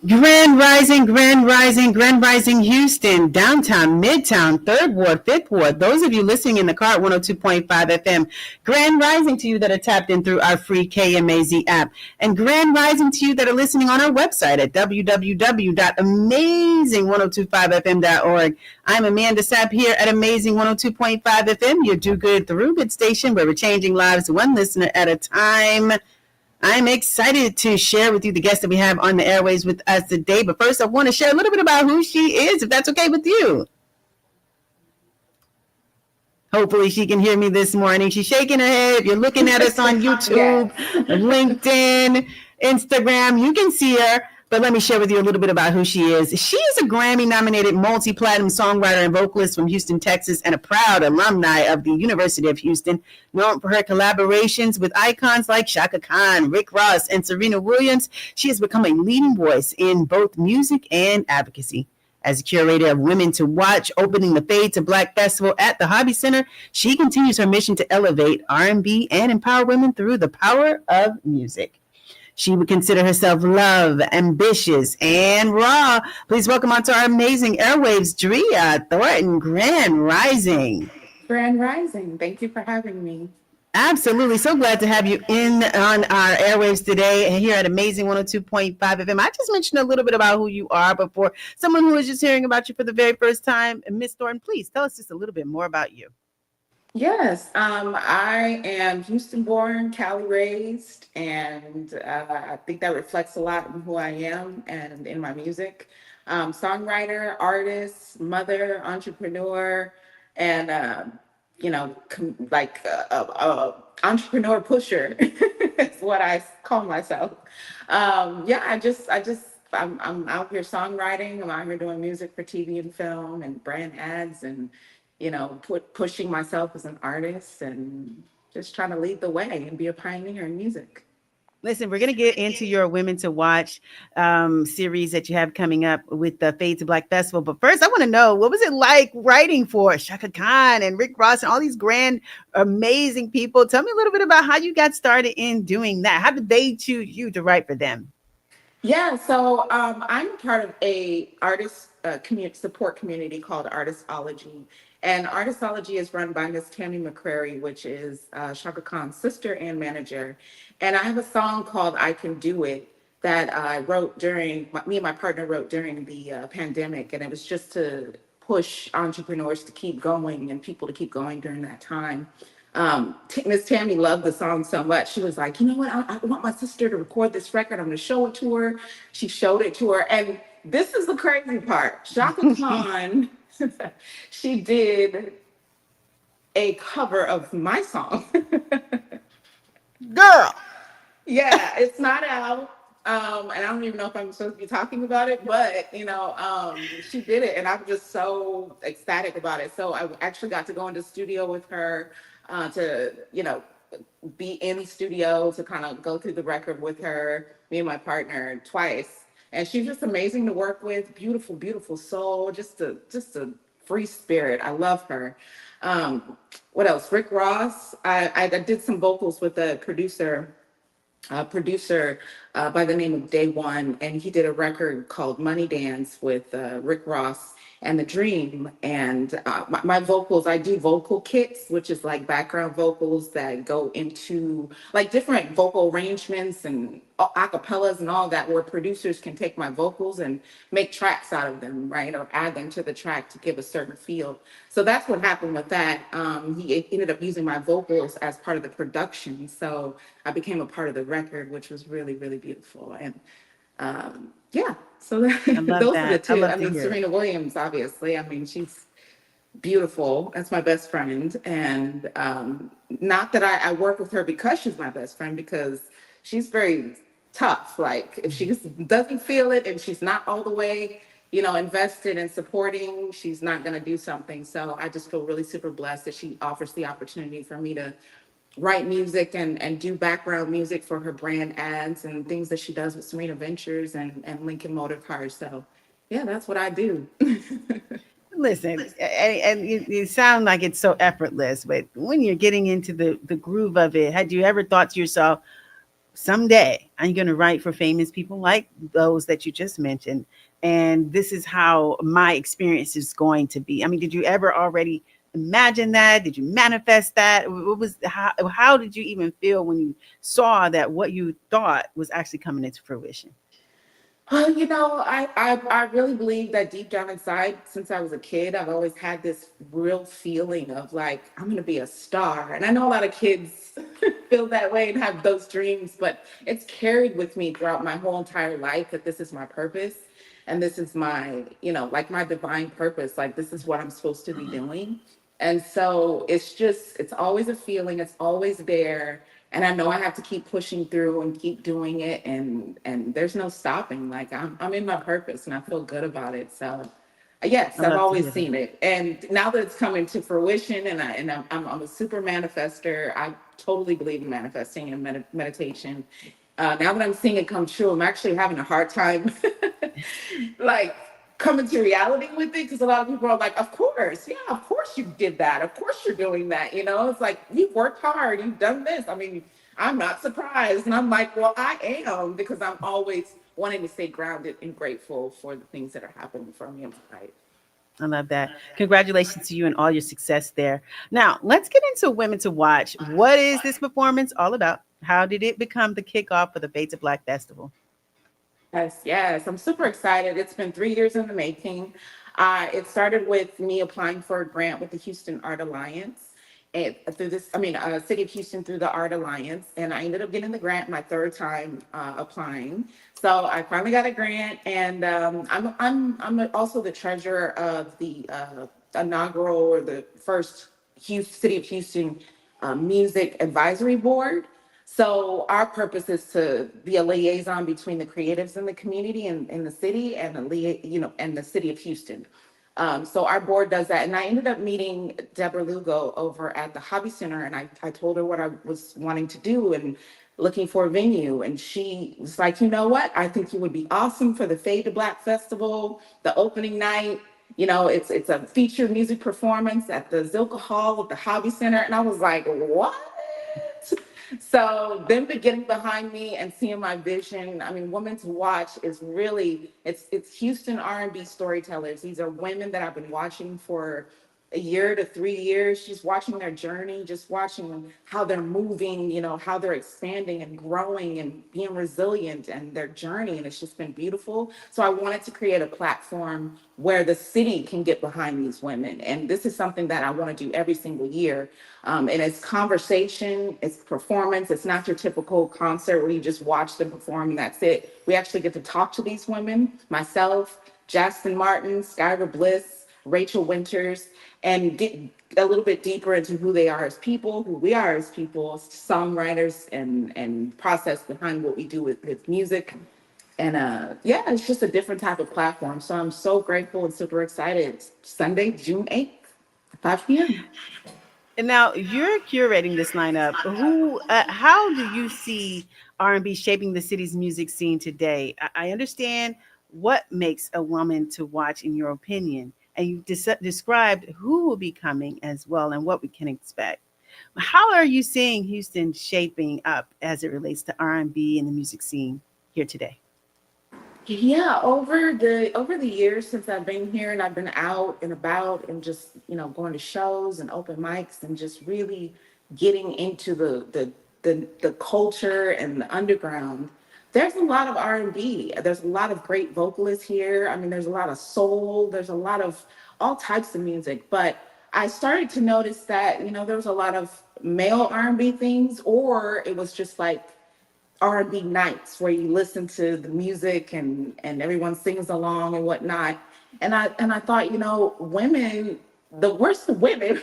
Grand Rising, Houston, downtown, midtown, third ward, fifth ward. Those of you listening in the car at 102.5 FM, Grand Rising to you that are tapped in through our free KMAZ app, and Grand Rising to you that are listening on our website at www.amazing1025fm.org. I'm Amanda Sapp here at Amazing 102.5 FM, your do good through good station where we're changing lives one listener at a time. I'm excited to share with you the guest that we have on the airways with us today. But first, I want to share a little bit about who she is, if that's okay with you. Hopefully she can hear me this morning. She's shaking her head. If you're looking at us on YouTube, LinkedIn, Instagram, you can see her. But let me share with you a little bit about who she is. She is a Grammy-nominated multi-platinum songwriter and vocalist from Houston, Texas, and a proud alumni of the University of Houston, known for her collaborations with icons like Chaka Khan, Rick Ross, and Serena Williams. She has become a leading voice in both music and advocacy. As a curator of Women to Watch, opening the Fade to Black Festival at the Hobby Center, she continues her mission to elevate R&B and empower women through the power of music. She would consider herself love, ambitious, and raw. Please welcome onto our amazing airwaves, Dria Thornton. Grand Rising. Grand Rising. Thank you for having me. Absolutely. So glad to have you in on our airwaves today here at Amazing 102.5 FM. I just mentioned a little bit about who you are, but for someone who is just hearing about you for the very first time, Miss Thornton, please tell us just a little bit more about you. Yes, I am Houston born, Cali raised, and I think that reflects a lot in who I am and in my music. Songwriter, artist, mother, entrepreneur, and entrepreneur pusher is what I call myself. I'm out here songwriting. I'm out here doing music for TV and film and brand ads and pushing myself as an artist and just trying to lead the way and be a pioneer in music. Listen, we're going to get into your Women to Watch series that you have coming up with the Fade to Black Festival. But first, I want to know, what was it like writing for Chaka Khan and Rick Ross and all these grand, amazing people? Tell me a little bit about how you got started in doing that. How did they choose you to write for them? Yeah, so I'm part of a artist support community called Artistology. And Artistology is run by Miss Tammy McCrary, which is Chaka Khan's sister and manager. And I have a song called I Can Do It that I wrote me and my partner wrote during the pandemic. And it was just to push entrepreneurs to keep going and people to keep going during that time. Miss Tammy loved the song so much. She was like, you know what? I want my sister to record this record. I'm going to show it to her. She showed it to her. And this is the crazy part. Chaka Khan, she did a cover of my song. Girl. Yeah, it's not out. And I don't even know if I'm supposed to be talking about it, but she did it, and I'm just so ecstatic about it. So I actually got to go into the studio with her to be in the studio to kind of go through the record with her, me and my partner twice. And she's just amazing to work with. Beautiful, beautiful soul. Just a free spirit. I love her. What else? Rick Ross. I did some vocals with a producer by the name of Day One, and he did a record called Money Dance with Rick Ross and The Dream. And my vocals, I do vocal kits, which is like background vocals that go into like different vocal arrangements and acapellas and all that, where producers can take my vocals and make tracks out of them, right? Or add them to the track to give a certain feel. So that's what happened with that. He ended up using my vocals as part of the production. So I became a part of the record, which was really, really beautiful. And so those are the two. I mean, Serena Williams, obviously. I mean, she's beautiful. That's my best friend. And not that I work with her because she's my best friend, because she's very tough. Like, if she just doesn't feel it and she's not all the way, invested in supporting, she's not going to do something. So I just feel really super blessed that she offers the opportunity for me to write music and do background music for her brand ads and things that she does with Serena Ventures and Lincoln Motor Cars. So yeah, that's what I do. Listen, and you sound like it's so effortless, but when you're getting into the groove of it, had you ever thought to yourself, someday I'm going to write for famous people like those that you just mentioned. And this is how my experience is going to be. I mean, did you ever already imagine that? Did you manifest that? What was how did you even feel when you saw that what you thought was actually coming into fruition? Well, I really believe that deep down inside, since I was a kid, I've always had this real feeling of like, I'm going to be a star. And I know a lot of kids feel that way and have those dreams, but it's carried with me throughout my whole entire life that this is my purpose. And this is my, like my divine purpose. Like, this is what I'm supposed to be doing. And so it's always a feeling, it's always there, and I know I have to keep pushing through and keep doing it, and there's no stopping. Like, I'm in my purpose and I feel good about it. So yes, I I've love to always hear that. seen it, and now that it's coming to fruition, I'm a super manifester. I totally believe in manifesting and meditation. Now that I'm seeing it come true, I'm actually having a hard time like coming to reality with it, because a lot of people are like, of course, yeah, of course you did that, of course you're doing that, it's like, you've worked hard, you've done this. I mean, I'm not surprised. And I'm like, well, I am, because I'm always wanting to stay grounded and grateful for the things that are happening for me in my life. I love that. Congratulations to you and all your success there. Now, let's get into Women to Watch. What is this performance all about? How did it become the kickoff for the Fades of Black Festival? Yes, yes. I'm super excited. It's been 3 years in the making. It started with me applying for a grant with the Houston Art Alliance. And through this, City of Houston through the Art Alliance. And I ended up getting the grant my third time applying. So I finally got a grant. And I'm also the treasurer of the inaugural, or the first City of Houston Music Advisory Board. So our purpose is to be a liaison between the creatives in the community and in the city, and and the city of Houston. So our board does that. And I ended up meeting Deborah Lugo over at the Hobby Center, and I told her what I was wanting to do and looking for a venue. And she was like, you know what? I think you would be awesome for the Fade to Black Festival, the opening night. It's a featured music performance at the Zilka Hall at the Hobby Center. And I was like, what? So them getting behind me and seeing my vision. I mean, Women to Watch is really, it's Houston R&B storytellers. These are women that I've been watching for a year to 3 years, just watching their journey, just watching how they're moving, how they're expanding and growing and being resilient, and their journey. And it's just been beautiful. So I wanted to create a platform where the city can get behind these women. And this is something that I want to do every single year. And it's conversation, it's performance. It's not your typical concert where you just watch them perform and that's it. We actually get to talk to these women, myself, Justin Martin, Skyra Bliss, Rachel Winters, and get a little bit deeper into who they are as people, who we are as people, songwriters, and process behind what we do with music. And yeah, it's just a different type of platform. So I'm so grateful and super excited. It's Sunday, June 8th, 5 p.m. And now you're curating this lineup. How do you see R&B shaping the city's music scene today? I understand what makes a woman to watch, in your opinion, and you described who will be coming as well and what we can expect. How are you seeing Houston shaping up as it relates to R&B and the music scene here today? Yeah, over the years since I've been here and I've been out and about and just, going to shows and open mics and just really getting into the culture and the underground, there's a lot of R&B. There's a lot of great vocalists here. I mean, there's a lot of soul, there's a lot of all types of music, but I started to notice that, there was a lot of male R&B things, or it was just like R&B nights where you listen to the music and everyone sings along and whatnot. And I thought, women, where's the women?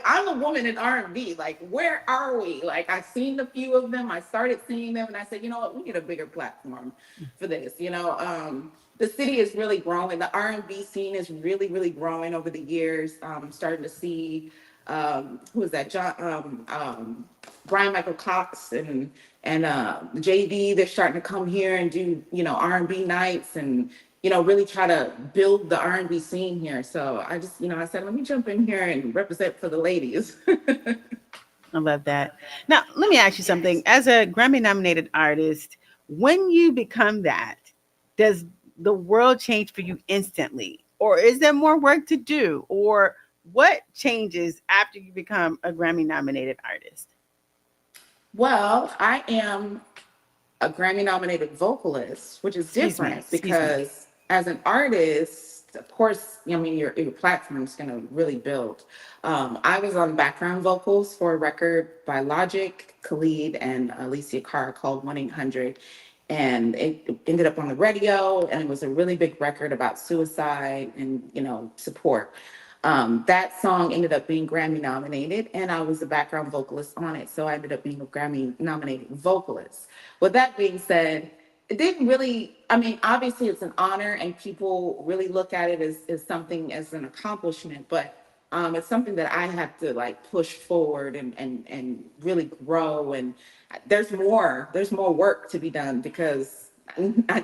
I'm a woman in R&B. Like, where are we? Like, I seen a few of them. I started seeing them, and I said, you know what? We need a bigger platform for this. The city is really growing. The R&B scene is really, really growing over the years. I'm starting to see who is that? Brian Michael Cox and JD. They're starting to come here and do R&B nights and really try to build the R&B scene here. So I just I said, let me jump in here and represent for the ladies. I love that. Now, let me ask you something. As a Grammy nominated artist, when you become that, does the world change for you instantly? Or is there more work to do? Or what changes after you become a Grammy nominated artist? Well, I am a Grammy nominated vocalist, which is different Excuse me. because as an artist, of course, I mean, your platform is going to really build. I was on background vocals for a record by Logic, Khalid, and Alicia Cara called 1-800. And it ended up on the radio, and it was a really big record about suicide and, support. That song ended up being Grammy nominated, and I was the background vocalist on it. So I ended up being a Grammy nominated vocalist. With that being said, it didn't really, I mean, obviously it's an honor and people really look at it as something as an accomplishment, but it's something that I have to like push forward and really grow. And there's more work to be done because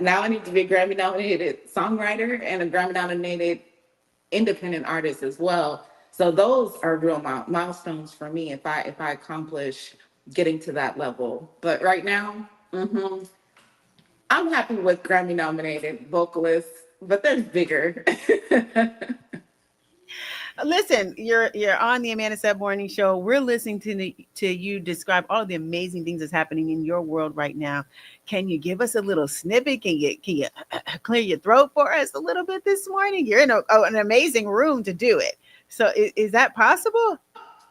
now I need to be a Grammy nominated songwriter and a Grammy nominated independent artist as well. So those are real milestones for me if I accomplish getting to that level. But right now, I'm happy with Grammy nominated vocalists, but there's bigger. Listen, you're on the Amanda Sapp Morning Show. We're listening to you describe all the amazing things that's happening in your world right now. Can you give us a little snippet? Can you clear your throat for us a little bit this morning? You're in an amazing room to do it. So is that possible?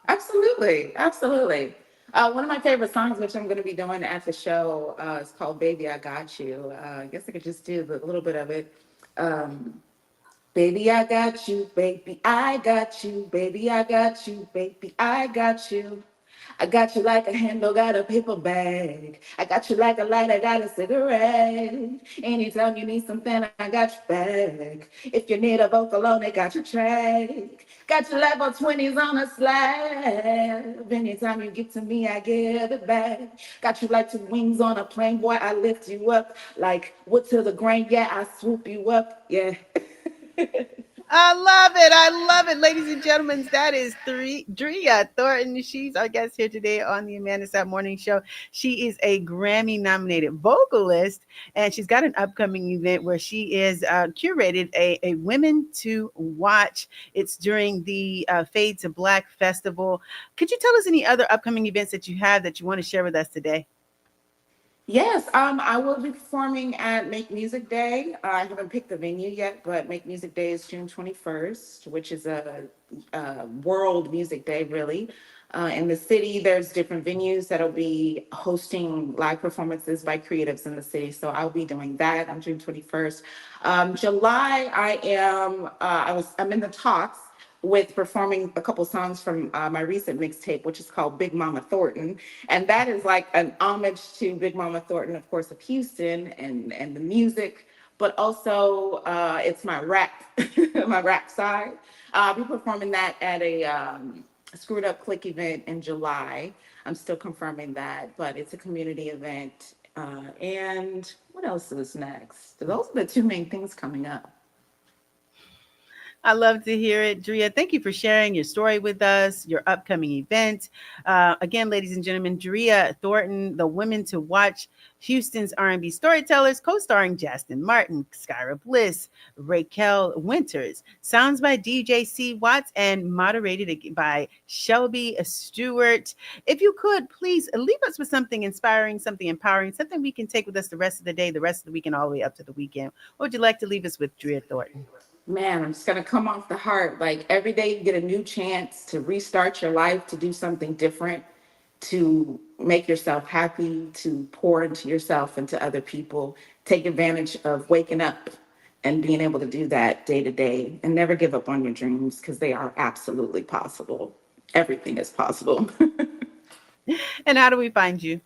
Absolutely, absolutely. One of my favorite songs, which I'm going to be doing at the show, is called "Baby I Got You." I guess I could just do a little bit of it. Um, Baby, I got you, baby, I got you, baby, I got you, baby, I got you. I got you like a handle, got a paper bag. I got you like a light, I got a cigarette. Anytime you need something, I got your back. If you need a vocal on it, got your track. Got your level 20s on a slab. Anytime you get to me, I give it back. Got you like two wings on a plane, boy, I lift you up. Like wood to the grain, yeah, I swoop you up, yeah. I love it. I love it. Ladies and gentlemen, that is Dria Thornton. She's our guest here today on the Amanda Sapp Morning Show. She is a Grammy nominated vocalist, and she's got an upcoming event where she is curated a Women to Watch. It's during the Fade to Black Festival. Could you tell us any other upcoming events that you have that you want to share with us today? Yes, I will be performing at Make Music Day. I haven't picked the venue yet, but Make Music Day is June 21st, which is a world music day, really. In the city, there's different venues that'll be hosting live performances by creatives in the city. So I'll be doing that on June 21st. July, I'm in the talks with performing a couple songs from my recent mixtape, which is called Big Mama Thornton. And that is like an homage to Big Mama Thornton, of course, of Houston and the music, but also it's my rap, my rap side. I'll be performing that at a Screwed Up Click event in July. I'm still confirming that, but it's a community event. And what else is next? Those are the two main things coming up. I love to hear it. Dria, thank you for sharing your story with us, your upcoming event. Again, ladies and gentlemen, Dria Thornton, the Women to Watch, Houston's R&B storytellers, co-starring Justin Martin, Skyra Bliss, Raquel Winters. Sounds by DJ C. Watts and moderated by Shelby Stewart. If you could, please leave us with something inspiring, something empowering, something we can take with us the rest of the day, the rest of the week, and all the way up to the weekend. What would you like to leave us with, Dria Thornton? Man, I'm just gonna come off the heart. Like every day you get a new chance to restart your life, to do something different, to make yourself happy, to pour into yourself and to other people. Take advantage of waking up and being able to do that day to day and never give up on your dreams because they are absolutely possible. Everything is possible. And how do we find you?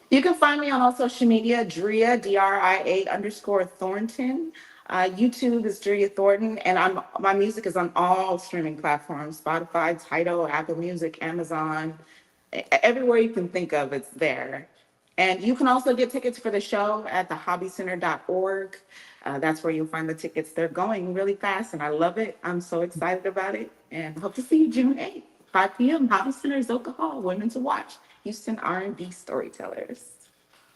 You can find me on all social media, Dria, Dria_Thornton. YouTube is Dria Thornton, and my music is on all streaming platforms: Spotify, Tidal, Apple Music, Amazon, everywhere you can think of, it's there. And you can also get tickets for the show at thehobbycenter.org. That's where you'll find the tickets. They're going really fast, and I love it. I'm so excited about it, and hope to see you June 8th. 5 p.m. Hottest Centers, Oklahoma, Women to Watch, Houston R&B Storytellers.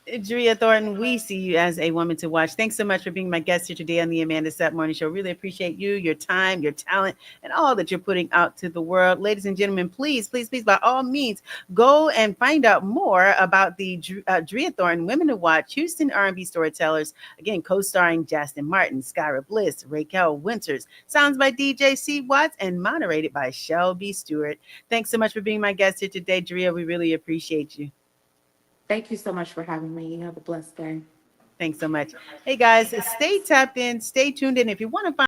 Dria Thornton, we see you as a woman to watch. Thanks so much for being my guest here today on the Amanda Sapp Morning Show. Really appreciate you, your time, your talent, and all that you're putting out to the world. Ladies and gentlemen, please, please, please, by all means, go and find out more about the Dria Thornton Women to Watch Houston R&B Storytellers. Again, co-starring Justin Martin, Skyra Bliss, Raquel Winters. Sounds by DJ C. Watts and moderated by Shelby Stewart. Thanks so much for being my guest here today, Dria. We really appreciate you. Thank you so much for having me. You have a blessed day. Thanks so much. Hey guys, stay tapped in, stay tuned in. If you want to find